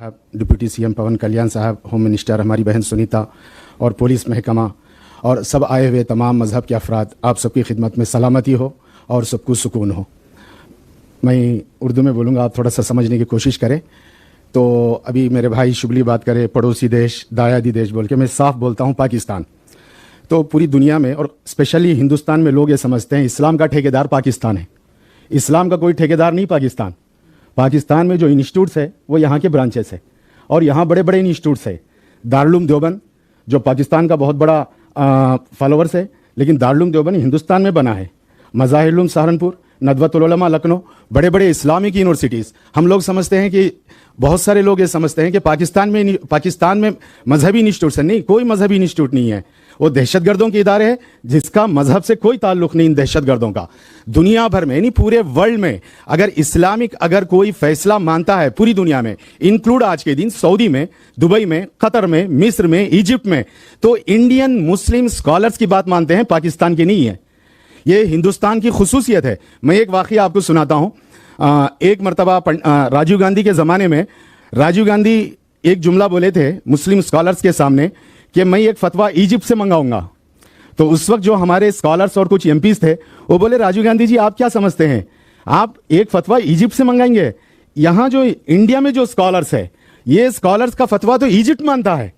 साहब, deputy CM पवन कल्याण साहब, home minister हमारी बहन सुनीता और पुलिस महकमा और सब आए हुए तमाम मज़हब के अफराद, आप सबकी खिदमत में सलामती हो और सबको सुकून हो। मैं उर्दू में बोलूँगा, आप थोड़ा सा समझने की कोशिश करें। तो अभी मेरे भाई शुबली बात करे पड़ोसी देश, दायादी देश बोल के, मैं साफ बोलता हूँ पाकिस्तान। तो पूरी दुनिया में और स्पेशली हिंदुस्तान में लोग ये समझते हैं इस्लाम का ठेकेदार पाकिस्तान है। इस्लाम का कोई ठेकेदार नहीं पाकिस्तान। पाकिस्तान में जो इंस्टीट्यूट्स है वो यहाँ के ब्रांचेस है और यहाँ बड़े बड़े इंस्टीट्यूट्स है। दारुल देवबंद जो पाकिस्तान का बहुत बड़ा फॉलोअर्स है, लेकिन दारुल देवबंद हिंदुस्तान में बना है। मज़ाहिर सहारनपुर, नदवतुल उलमा लखनऊ, बड़े बड़े इस्लामिक यूनिवर्सिटीज़। हम लोग समझते हैं कि बहुत सारे लोग ये समझते हैं कि पाकिस्तान में मजहबी इंस्टीट्यूट है। नहीं, कोई मजहबी इंस्टीट्यूट नहीं है। वो दहशतगर्दों के इदारे है जिसका मजहब से कोई ताल्लुक नहीं। इन दहशतगर्दों का दुनिया भर में, नहीं पूरे वर्ल्ड में, अगर कोई फैसला मानता है पूरी दुनिया में, इंक्लूड आज के दिन सऊदी में, दुबई में, कतर में, मिस्र में, इजिप्ट में, तो इंडियन मुस्लिम स्कॉलर्स की बात मानते हैं, पाकिस्तान की नहीं है। ये हिंदुस्तान की खुसूसियत है। मैं एक वाकया आपको सुनाता हूं। एक मरतबा राजीव गांधी के ज़माने में राजीव गांधी एक जुमला बोले थे मुस्लिम स्कॉलर्स के सामने कि मैं एक फतवा इजिप्ट से मंगाऊंगा। तो उस वक्त जो हमारे स्कॉलर्स और कुछ एमपीज थे वो बोले, राजीव गांधी जी आप क्या समझते हैं, आप एक फतवा इजिप्ट से मंगाएंगे? यहाँ जो इंडिया में जो स्कॉलर्स है, ये स्कॉलर्स का फतवा तो इजिप्ट मानता है।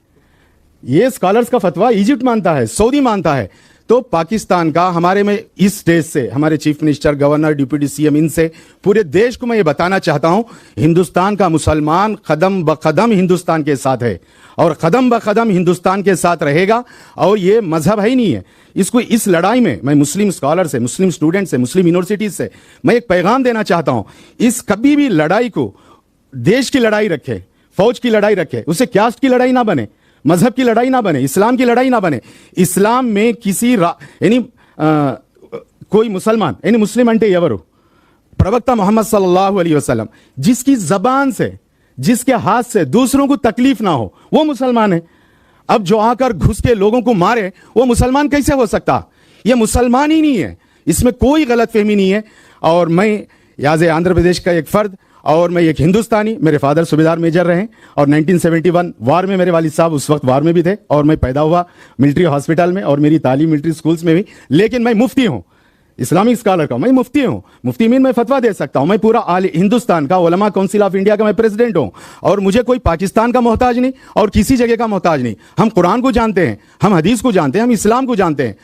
ये स्कॉलर्स का फतवा इजिप्ट मानता है, सऊदी मानता है। तो पाकिस्तान का हमारे में इस स्टेज से, हमारे chief minister, governor, deputy CM, इनसे पूरे देश को मैं ये बताना चाहता हूं, हिंदुस्तान का मुसलमान कदम ब कदम हिंदुस्तान के साथ है और कदम ब कदम हिंदुस्तान के साथ रहेगा। और ये मजहब है ही नहीं है। इसको इस लड़ाई में मैं मुस्लिम स्कॉलर से, मुस्लिम स्टूडेंट से, मुस्लिम यूनिवर्सिटीज से मैं एक पैगाम देना चाहता हूं, इस कभी भी लड़ाई को देश की लड़ाई रखे, फौज की लड़ाई रखे, उसे कास्ट की लड़ाई ना बने, मजहब की लड़ाई ना बने, इस्लाम की लड़ाई ना बने। इस्लाम में किसी कोई मुसलमान यानी मुस्लिम अंटे एवरू प्रवक्ता मोहम्मद सल्लल्लाहु अलैहि वसल्लम जिसकी जबान से, जिसके हाथ से दूसरों को तकलीफ ना हो, वो मुसलमान है। अब जो आकर घुस के लोगों को मारे, वो मुसलमान कैसे हो सकता? ये मुसलमान ही नहीं है। इसमें कोई गलतफहमी नहीं है। और मैं याज़ आंध्र प्रदेश का एक फर्द और मैं एक हिंदुस्तानी, मेरे फादर सूबेदार मेजर रहे और 1971 वार में मेरे वालिद साहब उस वक्त वार में भी थे और मैं पैदा हुआ मिलिट्री हॉस्पिटल में और मेरी तालीम मिलिट्री स्कूल्स में भी। लेकिन मैं मुफ्ती हूँ, इस्लामिक स्कॉलर का मैं मुफ्ती हूँ। मुफ्ती मीन मैं फतवा दे सकता हूँ। मैं पूरा हिंदुस्तान का उलमा काउंसिल ऑफ इंडिया का मैं प्रेसिडेंट हूँ और मुझे कोई पाकिस्तान का मोहताज नहीं और किसी जगह का मोहताज नहीं। हम कुरान को जानते हैं, हम हदीस को जानते हैं, हम इस्लाम को जानते हैं।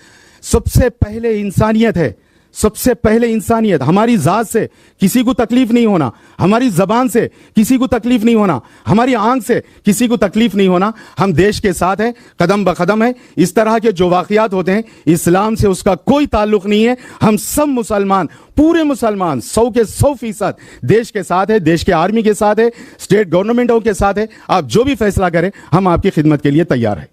सबसे पहले इंसानियत है, सबसे पहले इंसानियत। हमारी जात से किसी को तकलीफ नहीं होना, हमारी जबान से किसी को तकलीफ नहीं होना, हमारी आंख से किसी को तकलीफ नहीं होना। हम देश के साथ हैं, कदम ब कदम है। इस तरह के जो वाकयात होते हैं, इस्लाम से उसका कोई ताल्लुक नहीं है। हम सब मुसलमान, पूरे मुसलमान 100 के 100% देश के साथ है, देश के आर्मी के साथ है, स्टेट गवर्नमेंटों के साथ है। आप जो भी फैसला करें, हम आपकी खिदमत के लिए तैयार हैं।